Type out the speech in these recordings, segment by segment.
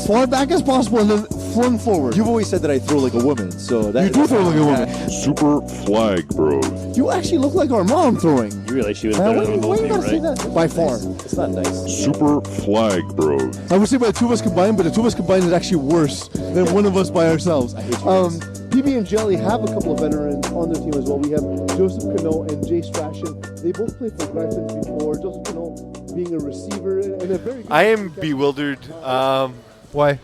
as far back as possible and then flung forward. You've always said that I throw like a woman, so that You do throw like a woman. Super flag, bro. You actually look like our mom throwing. You realize she was Man, better than why both you of you, gotta say right? that? By far. it's not nice. Super flag, bro. I would say by the two of us combined, but the two of us combined is actually worse than one of us by ourselves. PB and Jelly have a couple of veterans on their team as well. We have Joseph Cano and Jay Strachan. They both played for Griffins before. Joseph Cano being a receiver and a very good I am bewildered. Why?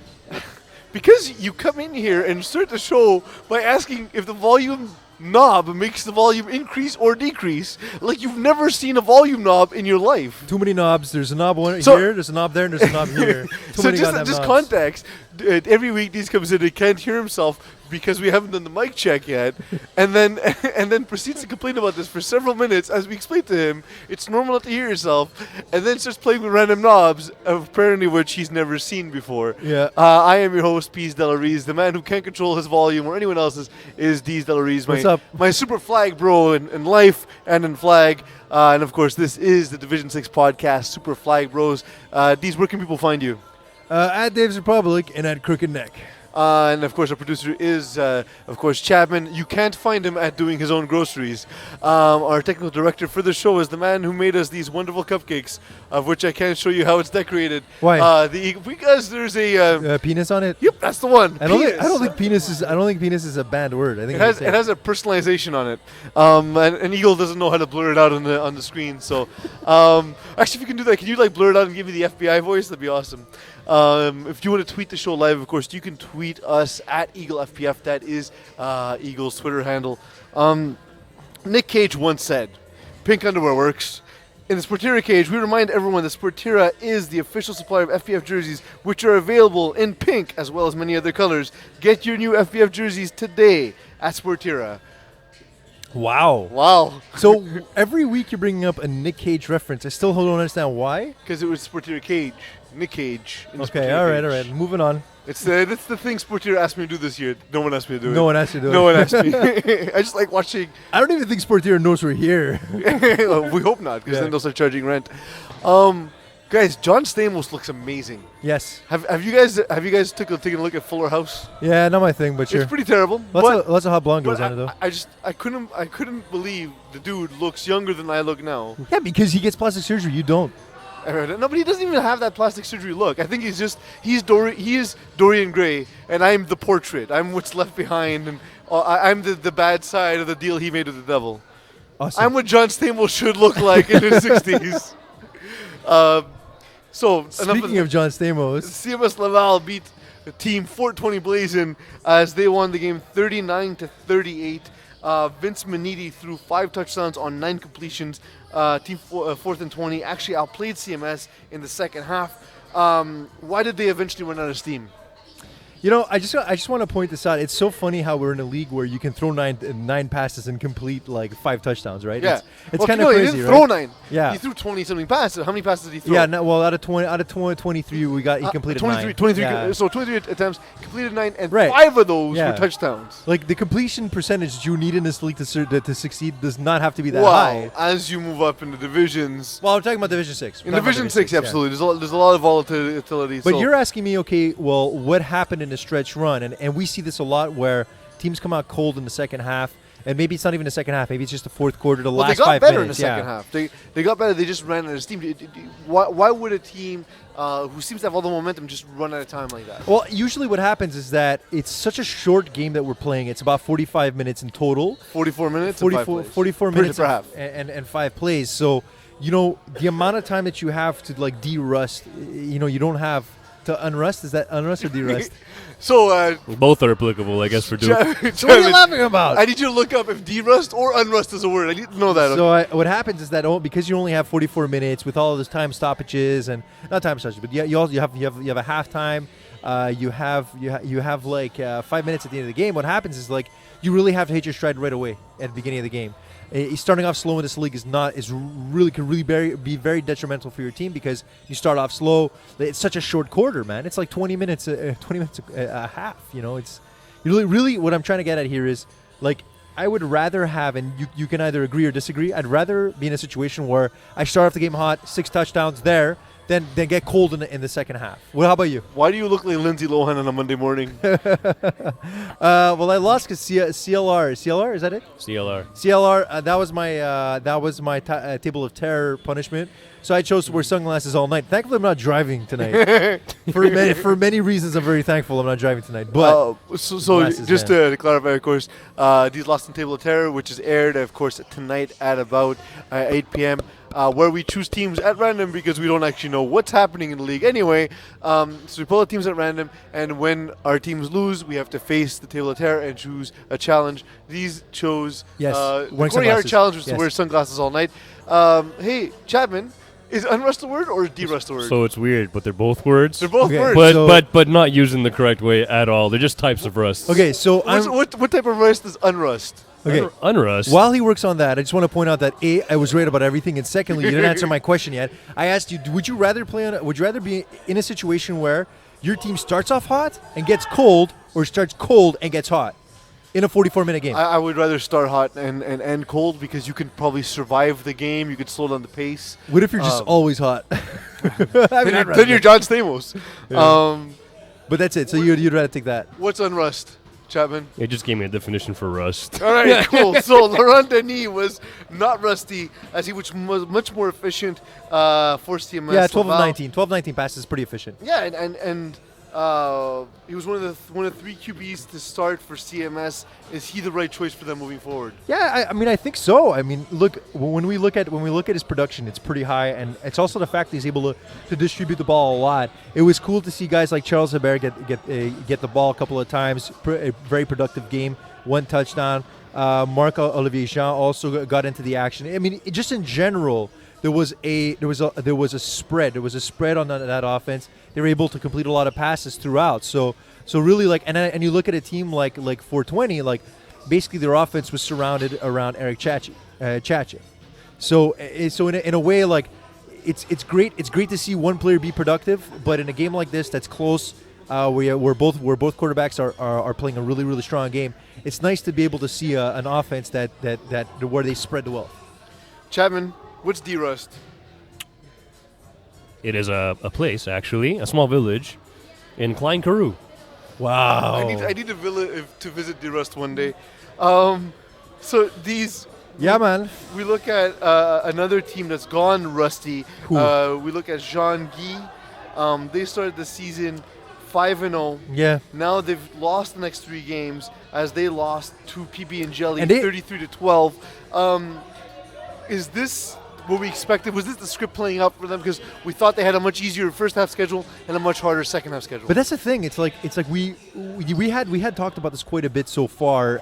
Because you come in here and start the show by asking if the volume knob makes the volume increase or decrease. Like you've never seen a volume knob in your life. Too many knobs. There's a knob here, there's a knob there, and there's a knob here. Too So many just, goddamn just knobs. context, every week these comes in and can't hear himself because we haven't done the mic check yet, and then proceeds to complain about this for several minutes as we explain to him it's normal not to hear yourself, and then starts playing with random knobs, apparently which he's never seen before. Yeah. I am your host, Pease Delarize. The man who can't control his volume or anyone else's is Deez Delarize. What's up? My super flag bro in life and in flag. And of course, this is the Division 6 podcast, Super Flag Bros. Deez, where can people find you? At Dave's Republic and at Crooked Neck. And of course, our producer is, of course, Chapman. You can't find him at doing his own groceries. Our technical director for the show is the man who made us these wonderful cupcakes, of which I can't show you how it's decorated. Why? Because there's a. Penis on it. Yep, that's the one. I don't Penis. think penis is. I don't think penis is a bad word. I think It has a personalization on it, and Eagle doesn't know how to blur it out on the screen. So, actually, if you can do that, can you like blur it out and give me the FBI voice? That'd be awesome. If you want to tweet the show live, of course, you can tweet us at EagleFPF. That is Eagle's Twitter handle. Nick Cage once said, "Pink underwear works." In the Sportera Cage, we remind everyone that Sportera is the official supplier of FPF jerseys, which are available in pink as well as many other colors. Get your new FPF jerseys today at Sportera. Wow. Wow. So every week you're bringing up a Nick Cage reference. I still don't understand why. Because it was Sportera Cage. Nick Cage. In the Okay, Sportera all right, Cage. all right. Moving on. It's the thing Sportera asked me to do this year. No one asked me to do it. No one asked you to do No it. one asked me. I just like watching. I don't even think Sportier knows we're here. We hope not, because Yeah. then they'll start charging rent. Guys, John Stamos looks amazing. Yes. Have you guys taken a look at Fuller House? Yeah, not my thing, but sure. It's pretty terrible. Lots of hot blonde but goes on it though. I couldn't believe the dude looks younger than I look now. Yeah, because he gets plastic surgery. You don't. No, but he doesn't even have that plastic surgery look. I think he is Dorian Gray, and I'm the portrait. I'm what's left behind, and I'm the bad side of the deal he made with the devil. Awesome. I'm what John Stamos should look like in his 60s. So Speaking of John Stamos, CMS Laval beat the team Fort 20 Blazin as they won the game 39-38. Vince Maniti threw 5 touchdowns on 9 completions. Team Fourth and 20 actually outplayed CMS in the second half. Why did they eventually run out of steam? you know, I just want to point this out. It's so funny how we're in a league where you can throw nine passes and complete like 5 touchdowns, right? Yeah, it's kind of crazy, he didn't right? throw 9. Yeah, he threw 20-something passes. How many passes did he throw? Yeah, no, well, out of 23, he completed 23, 9. Yeah. So 23 attempts, completed 9, and Right. 5 of those Yeah. were touchdowns. Like the completion percentage you need in this league to succeed does not have to be that Wow! high. As you move up in the divisions, Well, I'm talking about Division 6. in Division 6, absolutely, there's a lot of volatility. But so you're asking me, okay, well, what happened in a stretch run? And we see this a lot where teams come out cold in the second half, and maybe it's not even the second half. Maybe it's just the fourth quarter, the well, last they got 5 better minutes. in the second half. They got better. They just ran out of steam. Why would a team who seems to have all the momentum just run out of time like that? Well, usually what happens is that it's such a short game that we're playing. It's about 45 minutes in total. 44 minutes. and 44 per minutes half. and 5 plays. So, you know, the amount of time that you have to like de-rust, you know, you don't have to unrust. Is that unrust or de-rust? So Both are applicable, I guess, for Duke. So what are you laughing about? I need you to look up if de-rust or unrust is a word. I need to know that. So what happens is that because you only have 44 minutes with all of those time stoppages and not time stoppages, but you also have a halftime. You have like 5 minutes at the end of the game. What happens is like you really have to hit your stride right away at the beginning of the game. Starting off slow in this league can really be very detrimental for your team because you start off slow. It's such a short quarter, man. It's like 20 minutes a half. You know, it's really what I'm trying to get at here is like I would rather have, and you can either agree or disagree. I'd rather be in a situation where I start off the game hot, 6 touchdowns there. then get cold in the second half. Well, how about you? Why do you look like Lindsay Lohan on a Monday morning? Well, I lost because CLR, is that it? CLR. That was my table of terror punishment. So I chose to wear sunglasses all night. Thankfully, I'm not driving tonight. for many reasons, I'm very thankful I'm not driving tonight. But so glasses, just to clarify, of course, these Lost in Table of Terror, which is aired, of course, tonight at about 8 p.m., where we choose teams at random because we don't actually know what's happening in the league anyway. So we pull out teams at random, and when our teams lose, we have to face the Table of Terror and choose a challenge. These chose Yes, the wearing Corey Hart sunglasses. challenge was to Yes. wear sunglasses all night. Hey, Chapman, is unrust a word or is derust a word? So it's weird, but they're both words. They're both Okay. words. but So- but not used in the correct way at all. They're just types of rust. okay, so What type of rust is unrust? okay. Unrust. While he works on that, I just want to point out that A, I was right about everything, and secondly, you didn't answer my question yet. I asked you, would you rather be in a situation where your team starts off hot and gets cold, or starts cold and gets hot in a 44-minute game? I would rather start hot and end cold because you can probably survive the game. You could slow down the pace. What if you're just always hot? I mean, Then you're John Stamos. but that's it. So you'd rather take that. What's unrust, Chapman? It just gave me a definition for rust. All right, cool. So Laurent Denis was not rusty as he was much more efficient for CMS. Yeah, 12 of Laval. 19. 12 19 passes is pretty efficient. Yeah, and he was one of three QBs to start for CMS. Is he the right choice for them moving forward? Yeah, I mean, I think so. I mean, look, when we look at his production, it's pretty high, and it's also the fact that he's able to distribute the ball a lot. It was cool to see guys like Charles Hebert get the ball a couple of times. A very productive game, 1 touchdown. Marc Olivier Jean also got into the action. I mean, just in general, there was a spread. There was a spread on that offense. They were able to complete a lot of passes throughout. So really, like, and you look at a team like 420, like basically their offense was surrounded around Eric Chache. So in a way, like it's great. It's great to see one player be productive, but in a game like this that's close, where both quarterbacks are playing a really, really strong game, it's nice to be able to see an offense that where they spread the wealth. Chapman, what's D-Rust? It is a place, actually, a small village in Klein Karoo. Wow. I need to visit D-Rust one day. So these. Yeah, man. We look at another team that's gone rusty. Who? We look at Jean Guy. They started the season 5-0. Yeah. Now they've lost the next 3 games as they lost to PB and Jelly, And they- 33-12. Is this what we expected? Was this the script playing out for them? Because we thought they had a much easier first half schedule and a much harder second half schedule. But that's the thing. It's like we had talked about this quite a bit so far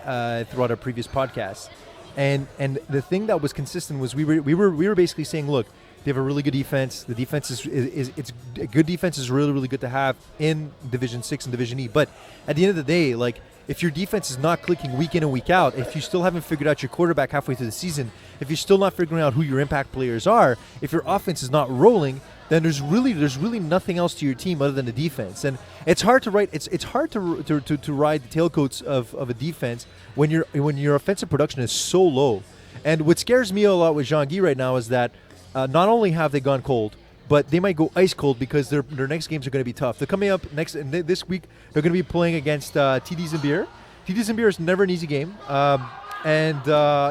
throughout our previous podcasts, and the thing that was consistent was we were basically saying, look, they have a really good defense. The defense is a good defense is really, really good to have in Division 6 and Division E. But at the end of the day, like, if your defense is not clicking week in and week out, if you still haven't figured out your quarterback halfway through the season, if you're still not figuring out who your impact players are, if your offense is not rolling, then there's really nothing else to your team other than the defense. And it's hard to write. It's hard to ride the tailcoats of a defense when your offensive production is so low. And what scares me a lot with Jean Guy right now is that not only have they gone cold, but they might go ice cold because their next games are going to be tough. They're coming up this week. They're going to be playing against TD Zimbir. TD Zimbir is never an easy game, and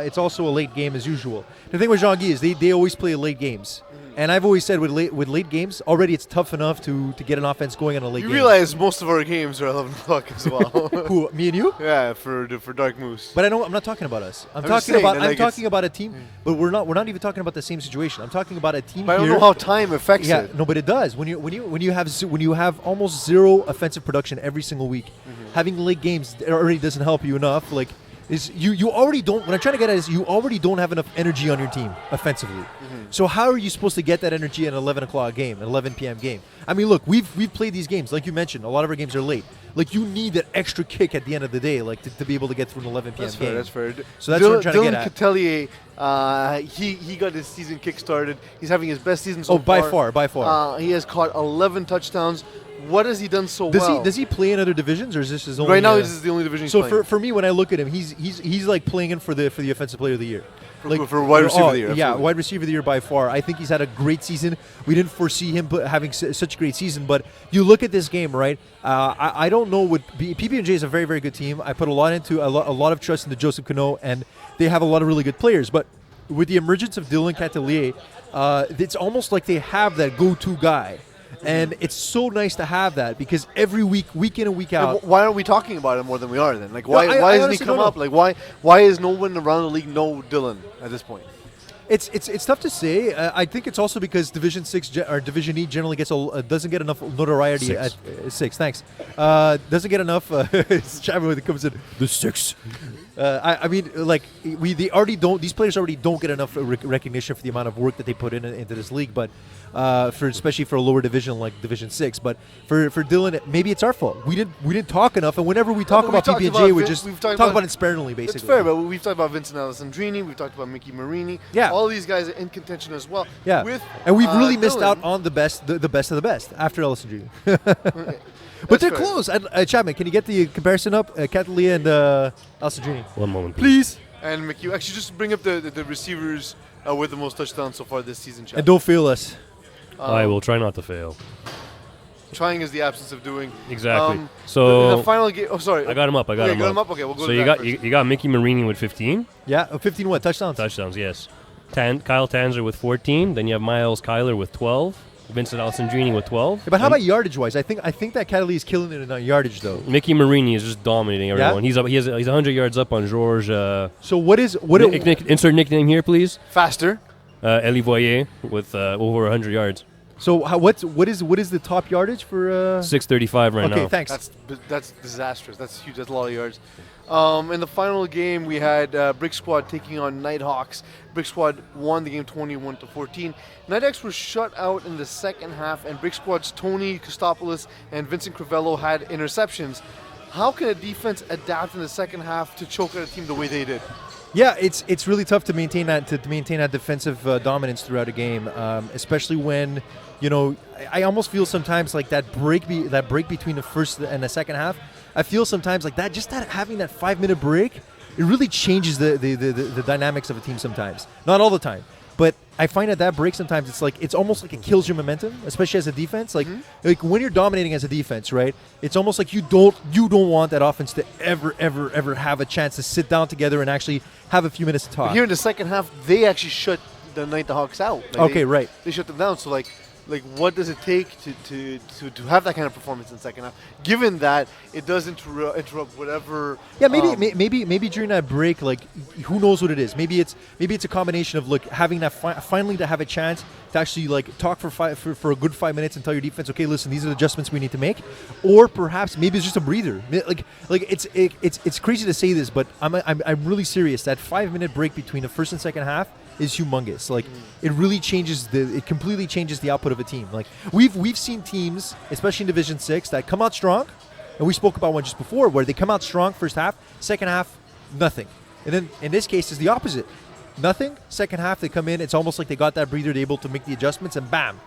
it's also a late game as usual. The thing with Jean Guy is they always play late games. And I've always said with late games, already it's tough enough to get an offense going on a late game. You realize most of our games are 11 o'clock as well. Who, me and you? Yeah, for Dark Moose. But I'm not talking about us. I'm just talking saying about that, I'm like, talking about a team, but we're not even talking about the same situation. I'm talking about a team But I here. don't know how time affects Yeah, it. no, but it does. When you have almost zero offensive production every single week, having late games already doesn't help you enough. Like, you already don't. What I'm trying to get at is you already don't have enough energy on your team offensively. So how are you supposed to get that energy at an 11 o'clock game, an 11 p.m. game? I mean, look, we've played these games, like you mentioned. A lot of our games are late. Like, you need that extra kick at the end of the day, like to be able to get through an 11 p.m. game. That's fair. So that's what I'm trying to get Dylan at. Catelier, he got his season kick-started. He's having his best season so far. By far. He has caught 11 touchdowns. What has he done so well? Does he play in other divisions, or is this his only? Right now, this is the only division he's So playing. for me, when I look at him, he's like playing in for the offensive player of the year. for wide receiver of the year. Yeah, absolutely. wide receiver of the year by far. I think he's had a great season. We didn't foresee him having such a great season, but you look at this game, right? I don't know what PB&J is a very, very good team. I put a lot of trust into Joseph Cano, and they have a lot of really good players. But with the emergence of Dylan Catelier, it's almost like they have that go-to guy. And it's so nice to have that because every week in and week out. Why aren't we talking about it more than we are then? Like, No, why I hasn't he honestly come don't up? know. Like, why is no one around the league know Dylan at this point? It's tough to say. I think it's also because Division 6 or Division E generally doesn't get enough notoriety Six. at 6. Thanks. Doesn't get enough. It's Chapman when it comes in the 6. I mean, like these players already don't get enough recognition for the amount of work that they put into this league, but especially for a lower division like Division 6. But for Dylan, maybe it's our fault. We didn't talk enough, and whenever we talk but about we've talked PB&J, about we Vin- just we've talk talked about about- it sparingly, basically. It's fair, but we've talked about Vincent Alessandrini, we've talked about Mickey Marini. Yeah. All these guys are in contention as well. Yeah, With, and we've really missed Dylan. out on the best of the best after LSG. That's But they're fair. close. Chapman, can you get the comparison up? Catalia and Alessandrini. One moment, please. Please. And McHugh, actually, just bring up the receivers with the most touchdowns so far this season. Chad. And don't fail us. I will try not to fail. Trying is the absence of doing. Exactly. In So the final game. Oh, sorry. I got him up. Okay, got him up. Okay, we'll go So to you that got first. you got Mickey Marini with 15 Yeah, 15 what? Touchdowns? touchdowns. Yes. Kyle Tanzer with 14. Then you have Miles Kyler with 12. Vincent Alessandrini with 12. Yeah, but how about yardage-wise? I think that Catalia is killing it in yardage, though. Mickey Marini is just dominating everyone. Yeah? He's 100 yards up on George. So what? Insert nickname here, please. Faster. Elie Voyer with over 100 yards. So what is the top yardage for? 635 right Okay, now. thanks. That's disastrous. That's huge. That's a lot of yards. In the final game, we had Brick Squad taking on Nighthawks. Brick Squad won the game 21-14. Nighthawks were shut out in the second half, and Brick Squad's Tony Kostopoulos and Vincent Crivello had interceptions. How can a defense adapt in the second half to choke out a team the way they did? Yeah, it's really tough to maintain that defensive dominance throughout a game, especially when I almost feel sometimes like that break between the first and the second half. I feel sometimes like that having that 5-minute break, it really changes the dynamics of a team sometimes. Not all the time, but I find that break sometimes it's almost like it kills your momentum, especially as a defense. Like when you're dominating as a defense, right? It's almost like you don't want that offense to ever have a chance to sit down together and actually have a few minutes to talk. But here in the second half, they actually shut the Nighthawks out. Right. They shut them down. So like what does it take to have that kind of performance in the second half? Given that it does interrupt whatever. Yeah, maybe during that break, like who knows what it is? Maybe it's a combination of having that finally to have a chance to actually talk for a good 5 minutes and tell your defense, okay, listen, these are the adjustments we need to make, or perhaps maybe it's just a breather. It's crazy to say this, but I'm really serious. That 5-minute break between the first and second half is humongous. It really it completely changes the output of a team. We've seen teams, especially in Division 6, that come out strong, and we spoke about one just before, where they come out strong first half, second half, nothing. And then in this case, it's the opposite. Nothing, second half they come in, it's almost like they got that breather, they're able to make the adjustments, and bam,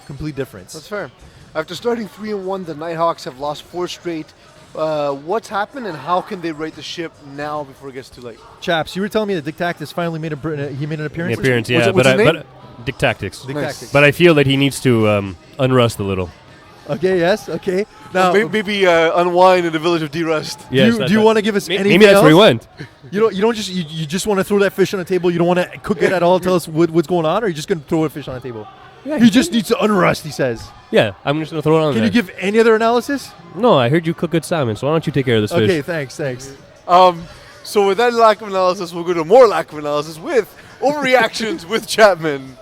complete difference. That's fair. After starting 3-1, the Nighthawks have lost 4 straight. What's happened, and how can they right the ship now before it gets too late? Chaps, you were telling me that Dick Tactis finally made an appearance. The appearance, What's yeah. what's his name? Dick Tactics. Dick Nice. Tactics. But I feel that he needs to unrust a little. Okay, yes, okay. Now, Maybe unwind in the village of D-Rust. Yes, do you want to give us anything maybe that's else? where he went. You don't just you just want to throw that fish on the table. You don't want to cook it at all. Tell us what's going on, or you're just going to throw a fish on the table. He just needs to unrust. He says. Yeah, I'm just gonna throw it on Can there. you give any other analysis? No, I heard you cook good salmon, so why don't you take care of this Okay, fish? thanks. So with that lack of analysis, we'll go to more lack of analysis with overreactions with Chapman.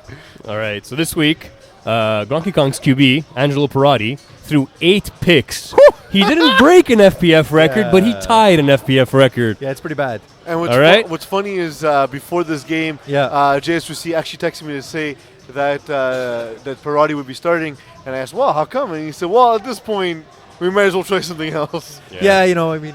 All right, so this week, Gronky Kong's QB, Angelo Perotti, threw 8 picks. He didn't break an FPF record, but he tied an FPF record. Yeah, it's pretty bad. And All right. what's funny is before this game, Yeah. JSRC actually texted me to say that that Perotti would be starting, and I asked, "Well, how come?" And he said, "Well, at this point, we might as well try something else." Yeah,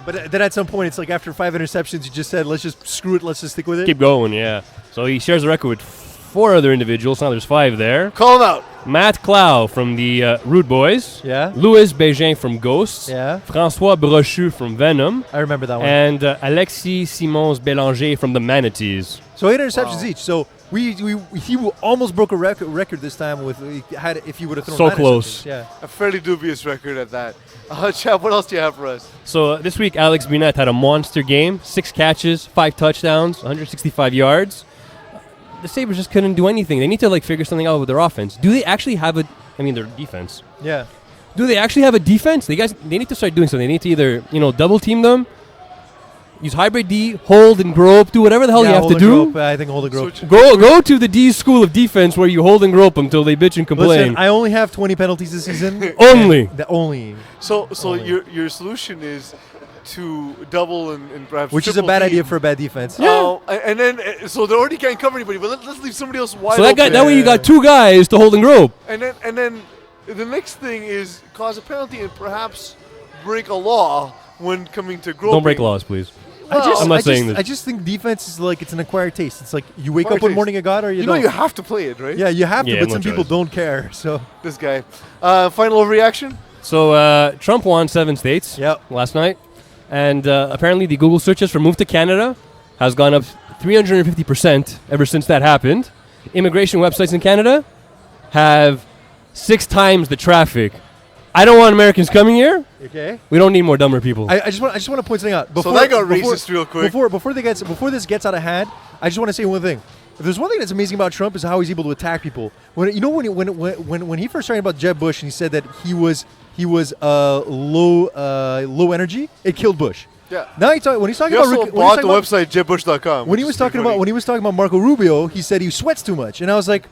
but then at some point, it's like after 5 interceptions, you just said, let's just screw it, let's just stick with it. Keep going, yeah. So he shares the record with 4 other individuals. Now there's 5 there. Call him out. Matt Clow from the Rude Boys. Yeah. Louis Bégin from Ghosts. Yeah. François Brochu from Venom. I remember that one. And Alexis Simons Bélanger from the Manatees. So 8 interceptions each. So he almost broke a record this time with if he would have thrown So 9 close. interceptions. Yeah. A fairly dubious record at that. Chad, what else do you have for us? So this week, Alex Binet had a monster game. 6 catches, 5 touchdowns, 165 yards. The Sabres just couldn't do anything. They need to figure something out with their offense. Do they actually have their defense? Yeah. Do they actually have a defense? They need to start doing something. They need to either, double team them, use hybrid D, hold and grope, do whatever the hell you have hold to and do. grope. I think hold and grope. So Go to the D school of defense where you hold and grope them until they bitch and complain. Listen, I only have 20 penalties this season. Only. Only. So Only. your solution is to double and perhaps Which is a triple bad team. idea for a bad defense. And then so they already can't cover anybody, but let's leave somebody else wide So open. that way you got 2 guys to hold and grope. And then the next thing is cause a penalty and perhaps break a law when coming to groping. Don't break laws, please. Well, I'm not saying this. I just think defense is it's an acquired taste. It's like you wake up Acquired one taste. morning a god or you You know don't. you have to play it, right? Yeah, you have to, Yeah, but no some people choice. don't care. So This guy. Final overreaction? So Trump won 7 states Yep. last night. And apparently the Google searches for Move to Canada has gone up 350% ever since that happened. Immigration websites in Canada have 6 times the traffic. I don't want Americans coming here. okay. We don't need more dumber people. I just want to point something out. So that got racist real quick. Before this gets out of hand, I just want to say one thing. If there's one thing that's amazing about Trump is how he's able to attack people. When he first started about Jeb Bush and he said that he was low energy, it killed Bush. Yeah. Now when he's talking He about also Rick- when he's bought the talking about- website jebbush.com. when he was talking about Marco Rubio, he said he sweats too much, and I was like,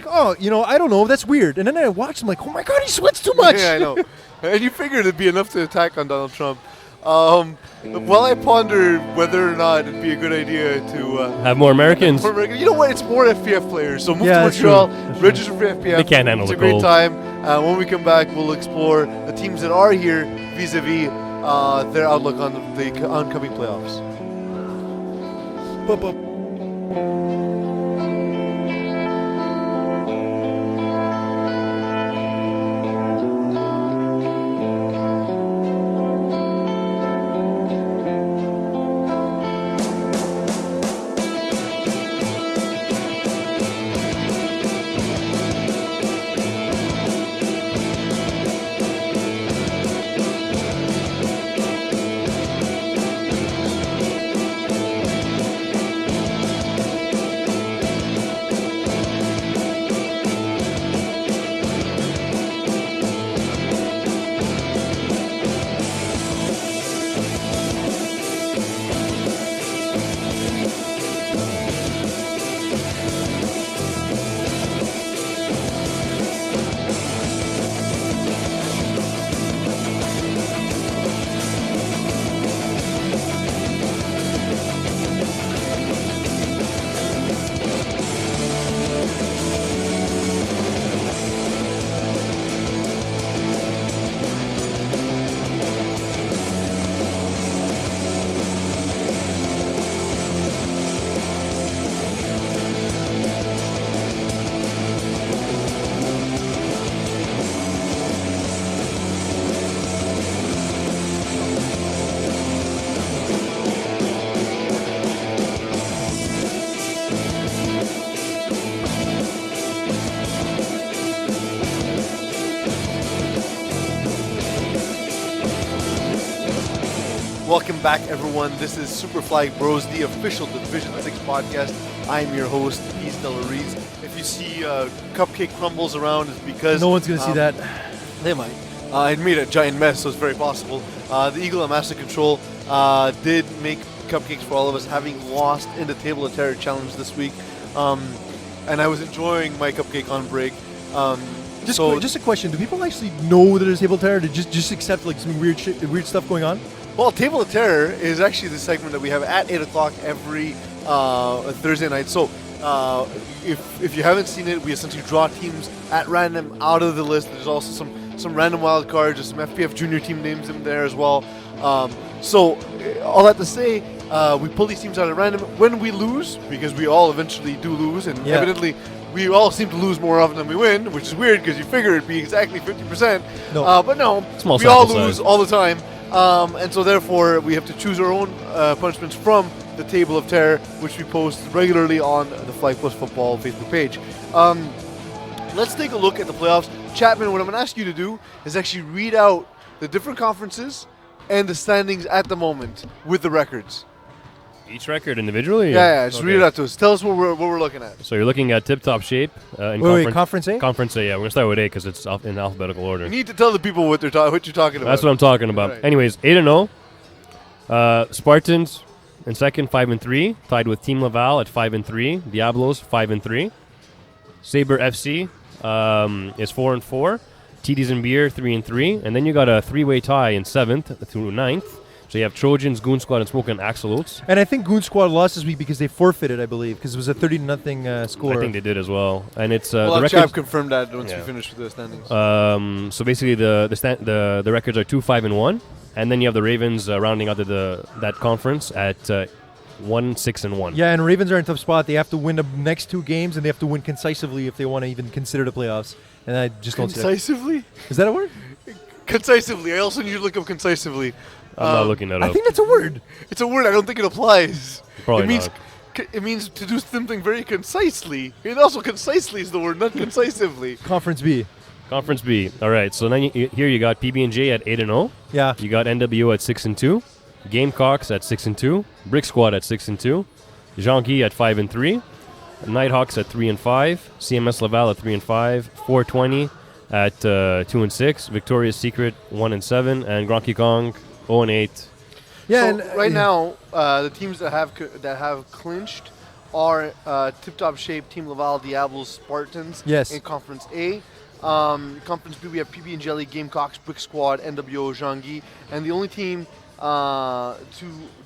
oh, I don't know, that's weird. And then I watched him oh my god, he sweats too much. Yeah, I know. And you figured it'd be enough to attack on Donald Trump. While I ponder whether or not it'd be a good idea to have more Americans. you know what? It's more FPF players. So move Yeah, to that's Montreal, true. That's register for FPF. They can't handle It's the a great cold. time. When we come back, we'll explore the teams that are here vis-a-vis their outlook on the oncoming playoffs. Welcome back, everyone. This is Super Flag Bros, the official Division 6 podcast. I'm your host, Peace Delarice. If you see cupcake crumbles around, it's because No one's gonna see that. They might. It made a giant mess, so it's very possible. The Eagle at Master Control did make cupcakes for all of us, having lost in the Table of Terror challenge this week. And I was enjoying my cupcake on break. Just a question: do people actually know that there's table terror? To just accept some weird stuff going on? Well, Table of Terror is actually the segment that we have at 8 o'clock every Thursday night. So if you haven't seen it, we essentially draw teams at random out of the list. There's also some random wild cards, there's some FPF junior team names in there as well. So all that to say, we pull these teams out at random. When we lose, because we all eventually do lose, and Yeah. evidently we all seem to lose more often than we win, which is weird because you figure it'd be exactly 50%. No. But no, Small we all sample lose size. all the time. And so therefore we have to choose our own punishments from the Table of Terror, which we post regularly on the Flag Plus Football Facebook page. Let's take a look at the playoffs. Chapman, what I'm going to ask you to do is actually read out the different conferences and the standings at the moment with the records. Each record individually? Yeah, just read it Okay. out to us. Tell us what we're looking at. So you're looking at tip-top shape in Wait, Conference A? Conference A, yeah. We're going to start with A because it's in alphabetical order. You need to tell the people what you're talking about. That's what I'm talking about. Right. Anyways, 8-0. Spartans in second, 5-3, tied with Team Laval at 5-3. Diablos 5-3. Sabre FC is 4-4. TDs and Beer 3-3, and then you got a three-way tie in 7th through 9th. So you have Trojans, Goon Squad, and Smoke and Axolotls. And I think Goon Squad lost this week because they forfeited, I believe, because it was a 30-0 score. I think they did as well, and it's Well, the Chap records. confirmed that once we Yeah. finish with the standings. So basically, the records are 2-5-1, and then you have the Ravens rounding out that conference at 1-6-1. Yeah, and Ravens are in a tough spot. They have to win the next 2 games, and they have to win concisively if they want to even consider the playoffs. And I just don't see that. Concisively? Is that a word? Concisively. I also need you to look up concisively. I'm not looking that I up. think that's a word. It's a word. I don't think it applies. Probably it means not. it means to do something very concisely. And also concisely is the word, not concisively. Conference B. Conference B. All right. So then here you got PB&J at 8-0. Yeah. You got NWO at 6-2. Gamecocks at 6-2. Brick Squad at 6-2. Jean-Guy at 5-3. Nighthawks at 3-5. CMS Laval at 3-5. 420 at 2-6. Victoria's Secret 1-7. And Grand Kong 0-8. Yeah, So and right now, the teams that have clinched are Tip Top Shape, Team Laval, Diablos, Spartans. Yes. In Conference A. Conference B, we have PB and Jelly, Gamecocks, Brick Squad, NWO, Jean-Guy, and the only team to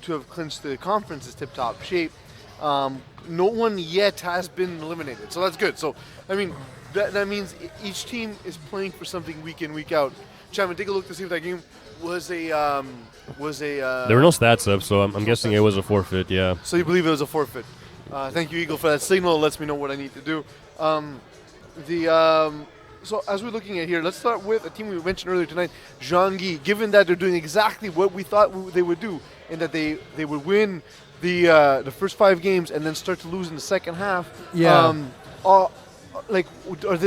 have clinched the conference is Tip Top Shape. No one yet has been eliminated, so that's good. So I mean, that means each team is playing for something week in, week out. Chapman, take a look to see if that game was a There were no stats up, so I'm guessing it was a forfeit, yeah. So you believe it was a forfeit? Thank you, Eagle, for that signal. It lets me know what I need to do. So as we're looking at here, let's start with a team we mentioned earlier tonight, Jean-Guy. Given that they're doing exactly what we thought they would do, and that they would win the first 5 games and then start to lose in the second half. Yeah. Are they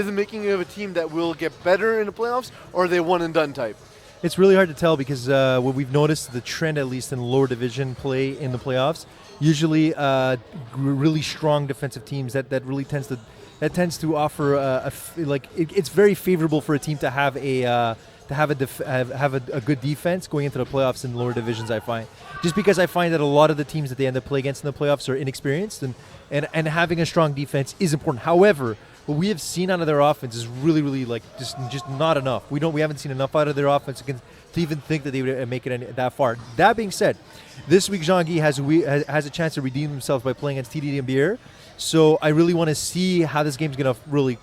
the making of a team that will get better in the playoffs, or are they one and done type? it's really hard to tell because what we've noticed, the trend at least in lower division play in the playoffs, usually really strong defensive teams that really tends to offer it's very favorable for a team to have a good defense going into the playoffs in lower divisions. I find just because I find that a lot of the teams that they end up playing against in the playoffs are inexperienced and having a strong defense is important. However, what we have seen out of their offense is really just not enough. We haven't seen enough out of their offense to even think that they would make it that far. That being said, this week Jean-Guy has a chance to redeem themselves by playing against TD and Beer. So I really want to see how this game's going to really,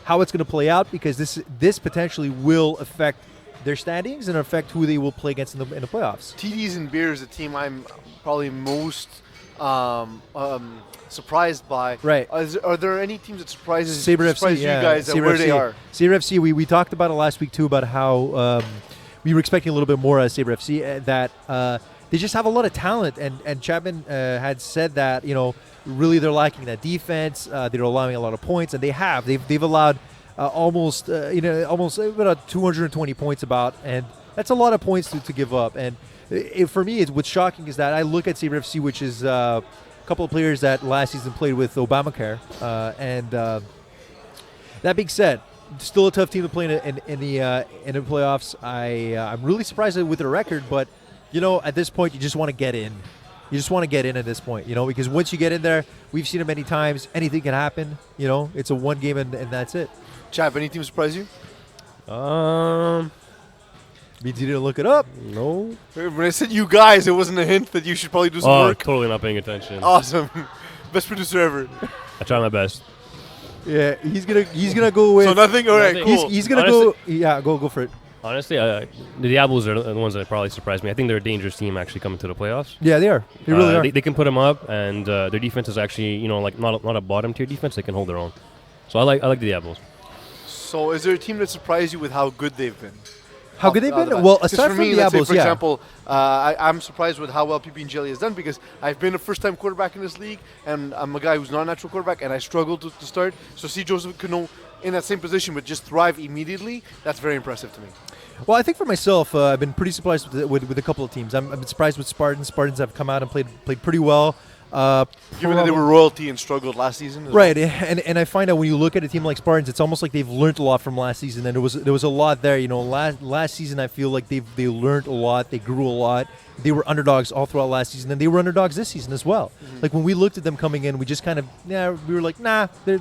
how it's going to play out, because this potentially will affect their standings and affect who they will play against in the playoffs. TDs and Beer is the team I'm probably most surprised by. Right. Are there any teams that surprise Sabre FC, you guys at where they are? Sabre FC, we talked about it last week too, about how we were expecting a little bit more out of Sabre FC, that they just have a lot of talent, and Chapman had said that really they're lacking that defense. They're allowing a lot of points, and they've allowed almost about 220 points and that's a lot of points to give up. And for me, what's shocking is that I look at Sabre FC, which is a couple of players that last season played with Obamacare, and that being said, still a tough team to play in the playoffs. I'm really surprised with their record, but at this point, you just want to get in. You just want to get in at this point, because once you get in there, we've seen it many times. Anything can happen. It's a one game and that's it. Chap, any team surprise you? Means you didn't look it up. No. When I said you guys, it wasn't a hint that you should probably do some work. Totally not paying attention. Awesome. Best producer ever. I try my best. Yeah, he's gonna go with. So nothing? All right, Nothing. cool. He's gonna Honestly- go. Yeah, go for it. Honestly, the Diablos are the ones that probably surprised me. I think they're a dangerous team actually coming to the playoffs. Yeah, they are. They really are. They can put them up, and their defense is actually, like not a bottom tier defense. They can hold their own. So I like the Diablos. So is there a team that surprised you with how good they've been? How good they've Out of been? that? Well, 'Cause aside for from me, the let's say, Diablos, for yeah. example, I'm surprised with how well PB and Jelly has done because I've been a first-time quarterback in this league, and I'm a guy who's not a natural quarterback, and I struggled to start. So see Joseph Cano in that same position but just thrive immediately, that's very impressive to me. Well, I think for myself, I've been pretty surprised with a couple of teams. I've been surprised with Spartans. Spartans have come out and played pretty well. Given that they were royalty and struggled last season. as Right, and I find out when you look at a team like Spartans, it's almost like they've learned a lot from last season, and there was a lot there. Last season I feel like they learned a lot, they grew a lot. They were underdogs all throughout last season, and they were underdogs this season as well. Like when we looked at them coming in, we just kind of we were like, nah, they're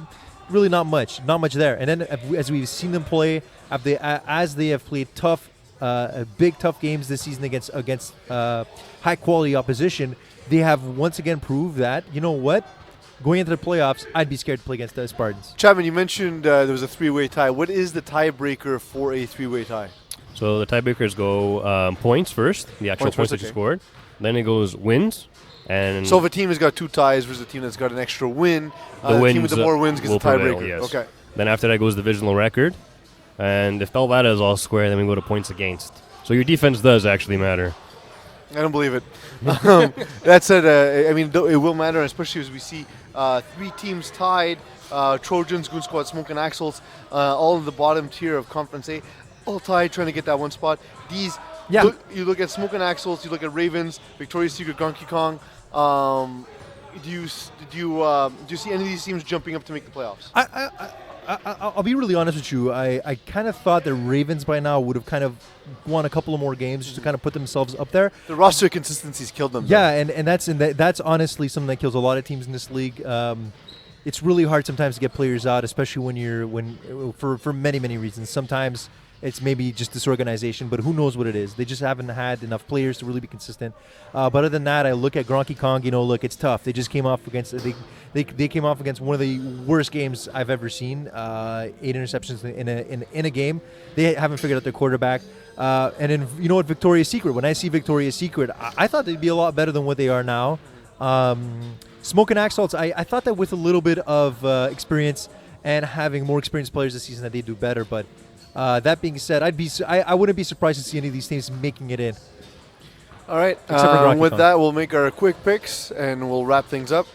really not much there. And then as we've seen them play, as they have played tough, big tough games this season against high quality opposition. They have once again proved that, you know what, going into the playoffs, I'd be scared to play against the Spartans. Chapman, you mentioned there was a three-way tie. What is the tiebreaker for a three-way tie? So the tiebreakers go points first, the actual Points points first, that you okay. scored. Then it goes wins, and So if a team has got two ties versus a team that's got an extra win, the the wins team with the more wins gets will the tiebreaker. prevail, yes. Okay. Then after that goes the divisional record, and if all that is all square, then we go to points against. So your defense does actually matter. I don't believe it. That said, I mean, it will matter, especially as we see three teams tied. Trojans, Goon Squad, Smoke and Axles, all in the bottom tier of Conference A, all tied, trying to get that one spot. Yeah. You look at Smoke and Axles, you look at Ravens, Victoria's Secret, Donkey Kong. Do you see any of these teams jumping up to make the playoffs? I'll be really honest with you. I kind of thought the Ravens by now would have kind of won a couple of more games just to kind of put themselves up there. The roster consistency's killed them. Yeah, and that's honestly something that kills a lot of teams in this league. It's really hard sometimes to get players out, especially for many reasons. Sometimes it's maybe just disorganization, but who knows what it is. They just haven't had enough players to really be consistent. But other than that, I look at Gronky Kong. Look, it's tough. They just came off against they came off against one of the worst games I've ever seen. 8 interceptions in a game. They haven't figured out their quarterback. And then you know what, Victoria's Secret. When I see Victoria's Secret, I thought they'd be a lot better than what they are now. Smoke and Axles, I thought that with a little bit of experience and having more experienced players this season that they do better. But that being said, I wouldn't be surprised to see any of these teams making it in. All right. Except for Gronky with Kong. that, we'll make our quick picks and we'll wrap things up.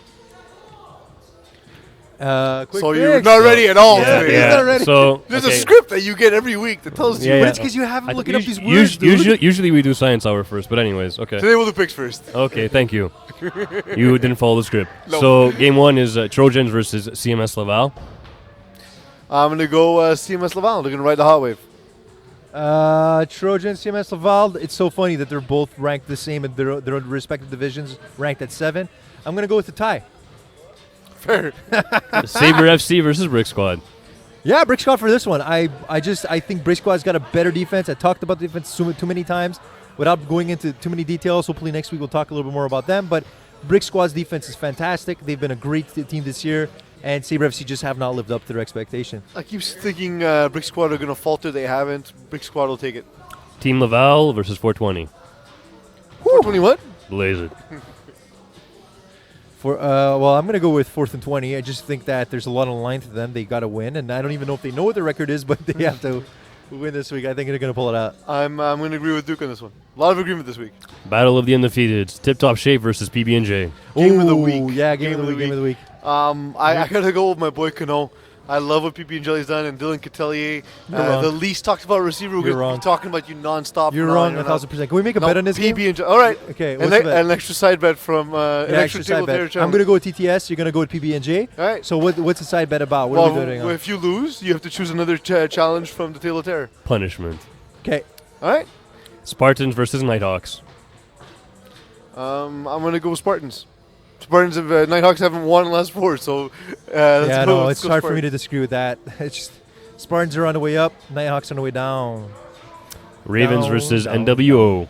So you're not ready at all today. Yeah. not ready. So There's okay. a script that you get every week that tells you. Yeah, But yeah. it's because you haven't I- looking up us- these words, dude. Usually we do science hour first, but anyways, okay. Today we'll do picks first. Okay, thank you. You didn't follow the script. No. So game one is Trojans versus CMS Laval. I'm going to go CMS Laval. They're going to ride the hot wave. Trojan, CMS Laval. It's so funny that they're both ranked the same in their respective divisions, ranked at 7. I'm going to go with the tie. Fair. Sabre FC versus Brick Squad. Yeah, Brick Squad for this one. I think Brick Squad's got a better defense. I talked about the defense too many times without going into too many details. Hopefully next week we'll talk a little bit more about them. But Brick Squad's defense is fantastic. They've been a great team this year, and Sabre FC just have not lived up to their expectation. I keep thinking Brick Squad are going to falter. They haven't. Brick Squad will take it. Team Laval versus 420. 420 what? Blaze it. Well, I'm going to go with 4th and 20. I just think that there's a lot on the line for them. They got to win, and I don't even know if they know what their record is, but they have to win this week. I think they're going to pull it out. I'm going to agree with Duke on this one. A lot of agreement this week. Battle of the Undefeated. Tip Top Shape versus PB&J. Game of the Ooh, week. Yeah, game of the week. I got to go with my boy Cano. I love what PP and Jelly's done, and Dylan Catelier, wrong. the least talked about receiver. We're You're going to wrong. be talking about you nonstop. You're from now wrong on. 1,000%. Can we make a No, bet on this game? PB and All right. Okay, And what's the bet? an extra side bet from an Yeah, extra side table bet. player I'm challenge. going to go with TTS. You're going to go with PB&J. All right. So what's the side bet about? What are we Well, voting on? if you lose, you have to choose another challenge from the Tale of Terror. Punishment. Okay. All right. Spartans versus Nighthawks. I'm going to go with Spartans. Spartans have Nighthawks haven't won in the last 4, so Yeah, no, let's it's go hard for me Spartans. to disagree with that. It's just Spartans are on the way up, Nighthawks on the way down. Ravens Down, versus down, NWO.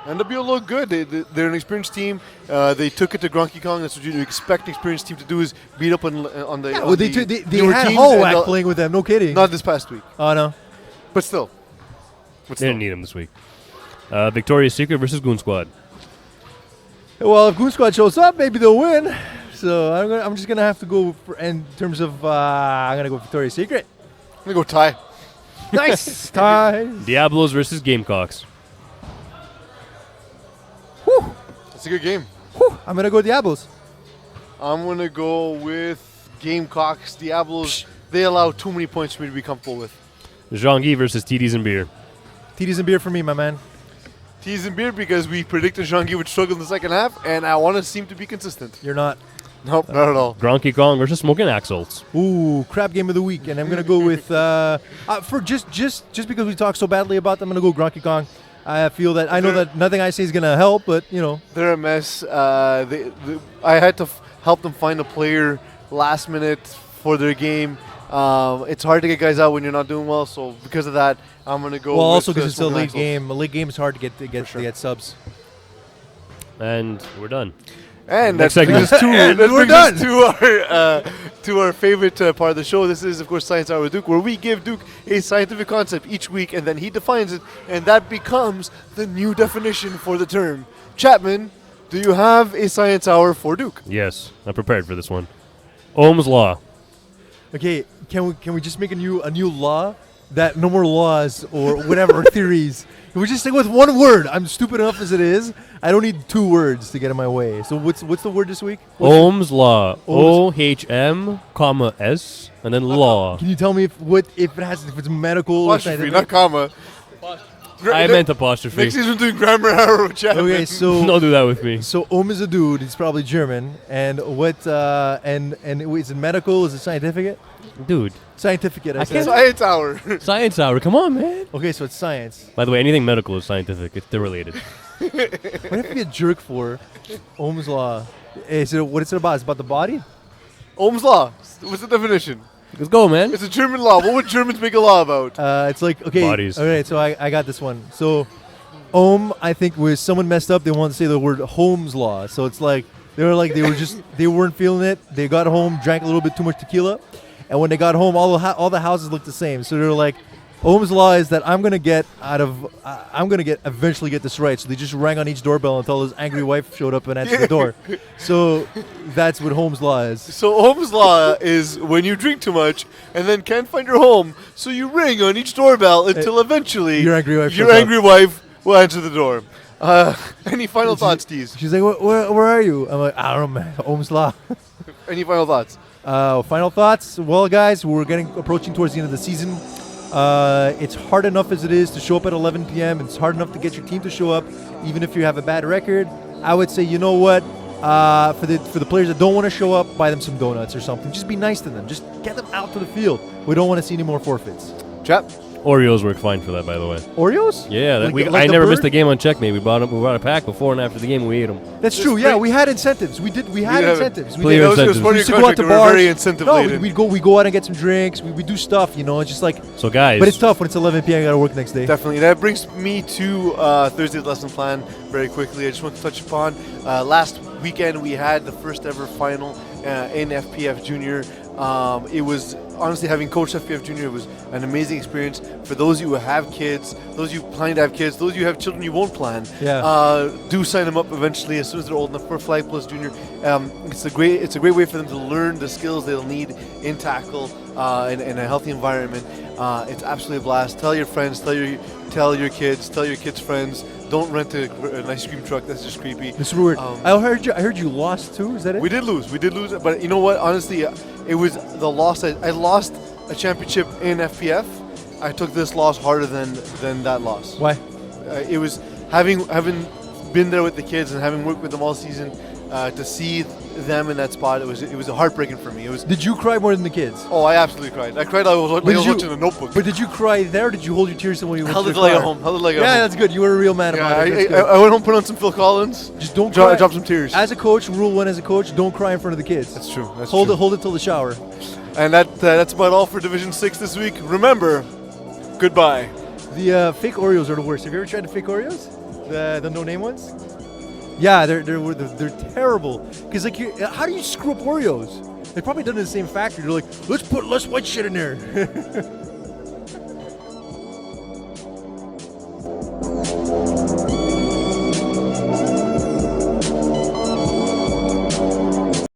NWO look good. They're an experienced team. They took it to Gronky Kong. That's what you expect an experienced team to do, is beat up on the. Yeah, on well, they the had newer teams, Howak and playing with them. No kidding. not this past week, Oh no. but still. But They didn't still. need him this week. Victoria's Secret versus Goon Squad. Well, if Goon Squad shows up, maybe they'll win. So I'm just gonna have to go in terms of I'm gonna go Victoria's Secret. I'm going to go tie. Nice ties. Diablos versus Gamecocks. It's a good game. I'm gonna go Diablos. I'm going to go with Gamecocks. Diablos, they allow too many points for me to be comfortable with. Jean-Guy versus TDs and Beer. TDs and beer for me, my man. Teas and beer because we predicted Jean-Guy would struggle in the second half, and I want to seem to be consistent. You're not. Nope, not at all. Gronky Kong versus Smoking Axles. Ooh, crap game of the week, and I'm gonna go with for just because we talk so badly about them, I'm gonna go Gronky Kong. I feel that I know that nothing I say is gonna help, but you know. They're a mess. I had to help them find a player last minute for their game. It's hard to get guys out when you're not doing well, so because of that, I'm gonna go. Well, with, also because it's a Smoking late Axles. game. A late game is hard to sure. get subs. And we're done. And Next that brings segment. us And that we're brings us to our favorite part of the show. This is, of course, Science Hour with Duke, where we give Duke a scientific concept each week, and then he defines it, and that becomes the new definition for the term. Chapman, do you have a Science Hour for Duke? Yes, I'm prepared for this one. Ohm's Law. Okay, can we just make a new law that no more laws or whatever theories? Can we just stick with one word? I'm stupid enough as it is. I don't need two words to get in my way. So what's the word this week? Ohm's Law. Ohm's- O-H-M, comma, S, and then law. Can you tell me if it's medical or Apostrophe, scientific? not comma. I meant apostrophe. Next season, we're doing grammar hour with Chapman. Okay, so Don't do that with me. so Ohm is a dude. He's probably German. And what? And is it medical? Is it scientific? Dude, Scientific. I I said. can't- Science Hour. Science Hour. Come on, man. Okay, so it's science. By the way, anything medical is scientific. They're related. What do you have to be a jerk for? Ohm's law. What is it about? It's about the body. Ohm's Law. What's the definition? Let's go, man. It's a German law. What would Germans make a law about? It's like okay. Bodies. Okay, so I got this one. So Ohm, I think was someone messed up. They wanted to say the word Holmes law. So it's like they weren't feeling it. They got home, drank a little bit too much tequila, and when they got home, all the houses looked the same. So they're like, Ohm's law is that I'm gonna eventually get this right. So they just rang on each doorbell until his angry wife showed up and answered the door. So that's what Ohm's law is. So Ohm's Law is when you drink too much and then can't find your home, so you ring on each doorbell until eventually Your angry wife your shows up. angry wife will answer the door. Any final thoughts, Tees? She's like, where are you? I'm like, I don't know, man. Ohm's law. Any final thoughts? Final thoughts. Well, guys, we're approaching towards the end of the season. It's hard enough as it is to show up at 11 p.m. It's hard enough to get your team to show up, even if you have a bad record. I would say, you know what? For the players that don't want to show up, buy them some donuts or something. Just be nice to them. Just get them out to the field. We don't want to see any more forfeits. Chap? Oreos work fine for that, by the way. Oreos? Yeah, Like I the never bird? missed a game on Checkmate. We brought a pack before and after the game. We ate them. That's true. Yeah, we had incentives. We had have incentives. We Player did. Those incentives. are part We of used your to go out contract. to They were bars. very incentive No, laden. we go out and get some drinks. We do stuff. You know, it's just like. So, guys, But it's tough when it's 11 p.m. You got to work next day. Definitely. That brings me to Thursday's lesson plan very quickly. I just want to touch upon last weekend we had the first ever final in FPF Junior. It was honestly, having coached FPF Junior, it was an amazing experience for those of you who have kids, those of you planning to have kids, those of you who have children you won't plan. Yeah. Do sign them up eventually as soon as they're old enough for Flag Plus Junior. It's a great way for them to learn the skills they'll need in tackle in a healthy environment. It's absolutely a blast. Tell your friends, tell your kids' friends. Don't rent an ice cream truck. That's just creepy. This is weird. I heard you lost too. Is that it? We did lose, but you know what? Honestly, it was the loss. I lost a championship in FPF. I took this loss harder than that loss. Why? It was having been there with the kids and having worked with them all season. To see them in that spot, it was heartbreaking for me. It was. Did you cry more than the kids? Oh, I absolutely cried. I cried. I was watching a Notebook. But did you cry there? Or did you hold your tears when you went Held to it the till I got car? home. Held it like I got Yeah, home. that's good. You were a real man Yeah, about it. That's good. I went home, put on some Phil Collins. Just don't Drop cry. some tears. As a coach, rule one as a coach: don't cry in front of the kids. That's true. That's hold true. it. Hold it till the shower. And that's about all for Division 6 this week. Remember, goodbye. The fake Oreos are the worst. Have you ever tried the fake Oreos? The no name ones? Yeah, they're terrible. Cause like, how do you screw up Oreos? They probably done it in the same factory. They're like, let's put less white shit in there.